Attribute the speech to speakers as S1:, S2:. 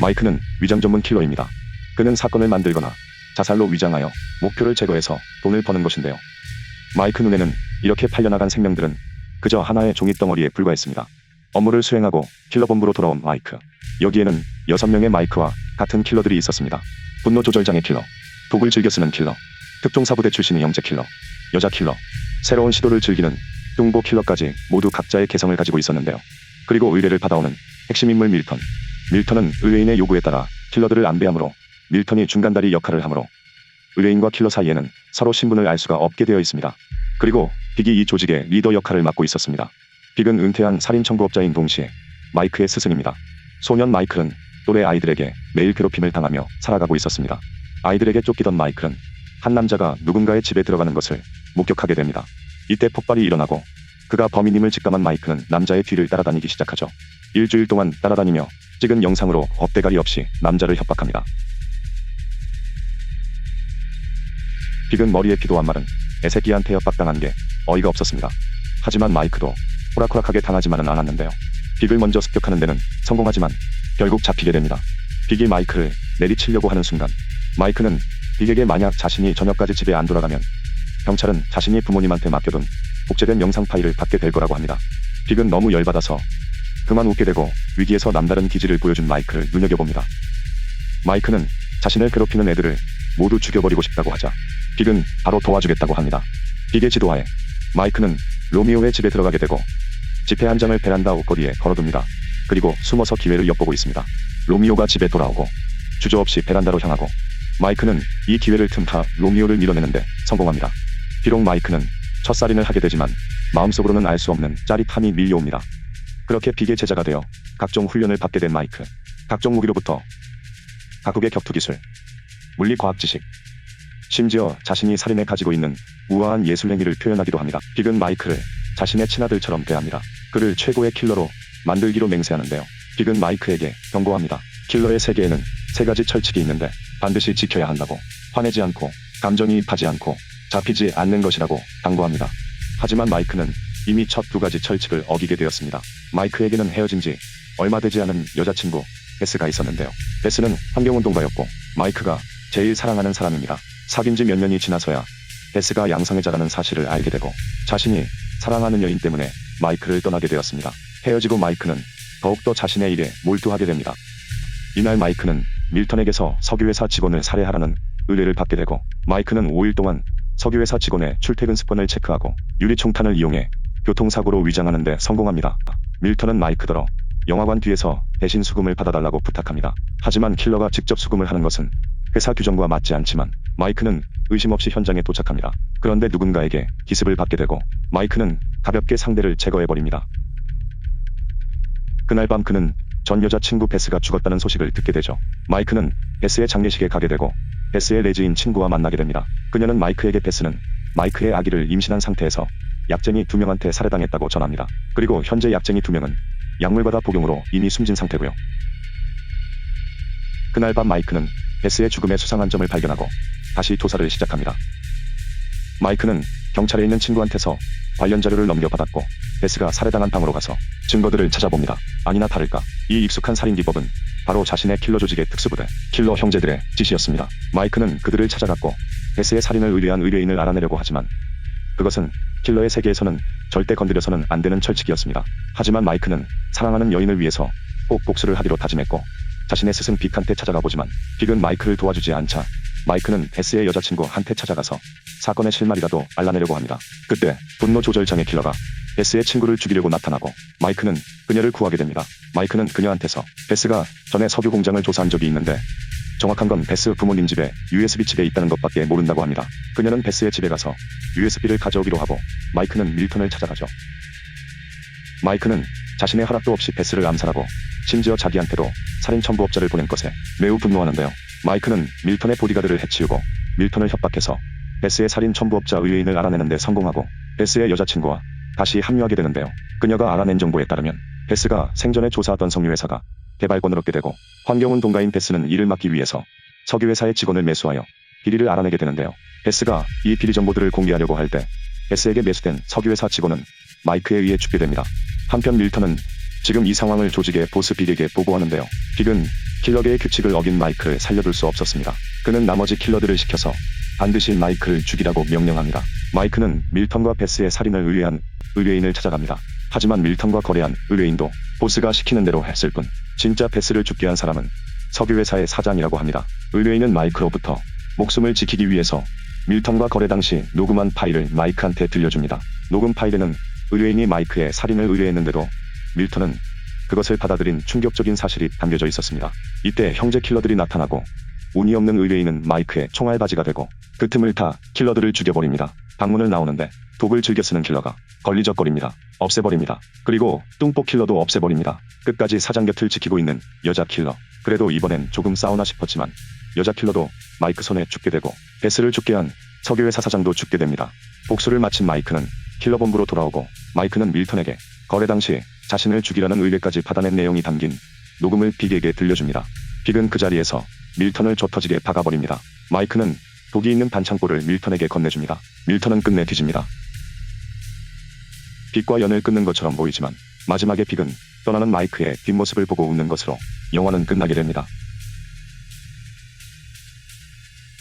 S1: 마이크는 위장 전문 킬러입니다. 그는 사건을 만들거나 자살로 위장하여 목표를 제거해서 돈을 버는 것인데요. 마이크 눈에는 이렇게 팔려나간 생명들은 그저 하나의 종잇덩어리에 불과했습니다. 업무를 수행하고 킬러본부로 돌아온 마이크. 여기에는 6명의 마이크와 같은 킬러들이 있었습니다. 분노 조절장애 킬러, 독을 즐겨 쓰는 킬러, 특종사부대 출신의 영재 킬러, 여자 킬러, 새로운 시도를 즐기는 뚱보 킬러까지 모두 각자의 개성을 가지고 있었는데요. 그리고 의뢰를 받아오는 핵심 인물 밀턴. 밀턴은 의뢰인의 요구에 따라 킬러들을 안배하므로 밀턴이 중간다리 역할을 하므로 의뢰인과 킬러 사이에는 서로 신분을 알 수가 없게 되어 있습니다. 그리고 빅이 이 조직의 리더 역할을 맡고 있었습니다. 빅은 은퇴한 살인 청부업자인 동시에 마이크의 스승입니다. 소년 마이클은 또래 아이들에게 매일 괴롭힘을 당하며 살아가고 있었습니다. 아이들에게 쫓기던 마이클은 한 남자가 누군가의 집에 들어가는 것을 목격하게 됩니다. 이때 폭발이 일어나고 그가 범인임을 직감한 마이크는 남자의 뒤를 따라다니기 시작하죠. 일주일 동안 따라다니며 찍은 영상으로 겁대가리 없이 남자를 협박합니다. 빅은 머리에 피도 안 마른 애새끼한테 협박당한 게 어이가 없었습니다. 하지만 마이크도 호락호락하게 당하지만은 않았는데요. 빅을 먼저 습격하는 데는 성공하지만 결국 잡히게 됩니다. 빅이 마이크를 내리치려고 하는 순간 마이크는 빅에게 만약 자신이 저녁까지 집에 안 돌아가면 경찰은 자신이 부모님한테 맡겨둔 복제된 영상 파일을 받게 될 거라고 합니다. 빅은 너무 열받아서 그만 웃게 되고 위기에서 남다른 기질을 보여준 마이크를 눈여겨봅니다. 마이크는 자신을 괴롭히는 애들을 모두 죽여버리고 싶다고 하자 빅은 바로 도와주겠다고 합니다. 빅의 지도하에 마이크는 로미오의 집에 들어가게 되고 지폐 한 장을 베란다 옷걸이에 걸어둡니다. 그리고 숨어서 기회를 엿보고 있습니다. 로미오가 집에 돌아오고 주저없이 베란다로 향하고 마이크는 이 기회를 틈타 로미오를 밀어내는데 성공합니다. 비록 마이크는 첫살인을 하게 되지만 마음속으로는 알 수 없는 짜릿함이 밀려옵니다. 그렇게 빅의 제자가 되어 각종 훈련을 받게 된 마이크. 각종 무기로부터 각국의 격투기술, 물리과학 지식, 심지어 자신이 살인에 가지고 있는 우아한 예술행위를 표현하기도 합니다. 빅은 마이크를 자신의 친아들처럼 대합니다. 그를 최고의 킬러로 만들기로 맹세하는데요. 빅은 마이크에게 경고합니다. 킬러의 세계에는 3가지 철칙이 있는데 반드시 지켜야 한다고. 화내지 않고 감정이입하지 않고 잡히지 않는 것이라고 당부합니다. 하지만 마이크는 이미 첫 2가지 철칙을 어기게 되었습니다. 마이크에게는 헤어진 지 얼마 되지 않은 여자친구 베스가 있었는데요. 베스는 환경운동가였고 마이크가 제일 사랑하는 사람입니다. 사귄 지 몇 년이 지나서야 베스가 양성애자라는 사실을 알게 되고 자신이 사랑하는 여인 때문에 마이크를 떠나게 되었습니다. 헤어지고 마이크는 더욱더 자신의 일에 몰두하게 됩니다. 이날 마이크는 밀턴에게서 석유회사 직원을 살해하라는 의뢰를 받게 되고 마이크는 5일 동안 석유회사 직원의 출퇴근 습관을 체크하고 유리총탄을 이용해 교통사고로 위장하는 데 성공합니다. 밀턴은 마이크더러 영화관 뒤에서 대신 수금을 받아달라고 부탁합니다. 하지만 킬러가 직접 수금을 하는 것은 회사 규정과 맞지 않지만 마이크는 의심 없이 현장에 도착합니다. 그런데 누군가에게 기습을 받게 되고 마이크는 가볍게 상대를 제거해버립니다. 그날 밤 그는 전 여자친구 베스가 죽었다는 소식을 듣게 되죠. 마이크는 베스의 장례식에 가게 되고 베스의 레즈인 친구와 만나게 됩니다. 그녀는 마이크에게 베스는 마이크의 아기를 임신한 상태에서 약쟁이 2명한테 살해당했다고 전합니다. 그리고 현재 약쟁이 2명은 약물과다 복용으로 이미 숨진 상태고요. 그날 밤 마이크는 베스의 죽음에 수상한 점을 발견하고 다시 조사를 시작합니다. 마이크는 경찰에 있는 친구한테서 관련 자료를 넘겨받았고 베스가 살해당한 방으로 가서 증거들을 찾아봅니다. 아니나 다를까 이 익숙한 살인 기법은 바로 자신의 킬러 조직의 특수부대 킬러 형제들의 짓이었습니다. 마이크는 그들을 찾아갔고 베스의 살인을 의뢰한 의뢰인을 알아내려고 하지만 그것은 킬러의 세계에서는 절대 건드려서는 안 되는 철칙이었습니다. 하지만 마이크는 사랑하는 여인을 위해서 꼭 복수를 하기로 다짐했고 자신의 스승 빅한테 찾아가 보지만 빅은 마이크를 도와주지 않자 마이크는 베스의 여자친구한테 찾아가서 사건의 실마리라도 알아내려고 합니다. 그때 분노 조절 장애 킬러가 베스의 친구를 죽이려고 나타나고 마이크는 그녀를 구하게 됩니다. 마이크는 그녀한테서 베스가 전에 석유 공장을 조사한 적이 있는데 정확한 건 베스 부모님 집에 USB 칩에 있다는 것밖에 모른다고 합니다. 그녀는 베스의 집에 가서 USB를 가져오기로 하고 마이크는 밀턴을 찾아가죠. 마이크는 자신의 허락도 없이 베스를 암살하고 심지어 자기한테도 살인 청부업자를 보낸 것에 매우 분노하는데요. 마이크는 밀턴의 보디가드를 해치우고 밀턴을 협박해서 베스의 살인 청부업자 의뢰인을 알아내는 데 성공하고 베스의 여자친구와 다시 합류하게 되는데요. 그녀가 알아낸 정보에 따르면 베스가 생전에 조사하던 석유회사가 개발권을 얻게 되고 환경운동가인 베스는 이를 막기 위해서 석유회사의 직원을 매수하여 비리를 알아내게 되는데요. 베스가 이 비리 정보들을 공개하려고 할 때 베스에게 매수된 석유회사 직원은 마이크에 의해 죽게 됩니다. 한편 밀턴은 지금 이 상황을 조직의 보스 빅에게 보고하는데요. 빅은 킬러계의 규칙을 어긴 마이크를 살려둘 수 없었습니다. 그는 나머지 킬러들을 시켜서 반드시 마이크를 죽이라고 명령합니다. 마이크는 밀턴과 베스의 살인을 의뢰한 의뢰인을 찾아갑니다. 하지만 밀턴과 거래한 의뢰인도 보스가 시키는 대로 했을 뿐 진짜 베스를 죽게 한 사람은 석유회사의 사장이라고 합니다. 의뢰인은 마이크로부터 목숨을 지키기 위해서 밀턴과 거래 당시 녹음한 파일을 마이크한테 들려줍니다. 녹음 파일에는 의뢰인이 마이크의 살인을 의뢰했는데도 밀턴은 그것을 받아들인 충격적인 사실이 담겨져 있었습니다. 이때 형제 킬러들이 나타나고 운이 없는 의뢰인은 마이크의 총알바지가 되고 그 틈을 타 킬러들을 죽여버립니다. 방문을 나오는데 독을 즐겨 쓰는 킬러가 걸리적거립니다. 없애버립니다. 그리고 뚱보 킬러도 없애버립니다. 끝까지 사장 곁을 지키고 있는 여자 킬러. 그래도 이번엔 조금 싸우나 싶었지만 여자 킬러도 마이크 손에 죽게 되고 베스를 죽게 한 석유회사 사장도 죽게 됩니다. 복수를 마친 마이크는 킬러본부로 돌아오고 마이크는 밀턴에게 거래 당시 자신을 죽이라는 의뢰까지 받아낸 내용이 담긴 녹음을 빅에게 들려줍니다. 빅은 그 자리에서 밀턴을 좁터지게 박아버립니다. 마이크는 독이 있는 반창고를 밀턴에게 건네줍니다. 밀턴은 끝내 뒤집니다. 빅과 연을 끊는 것처럼 보이지만 마지막에 빅은 떠나는 마이크의 뒷모습을 보고 웃는 것으로 영화는 끝나게 됩니다.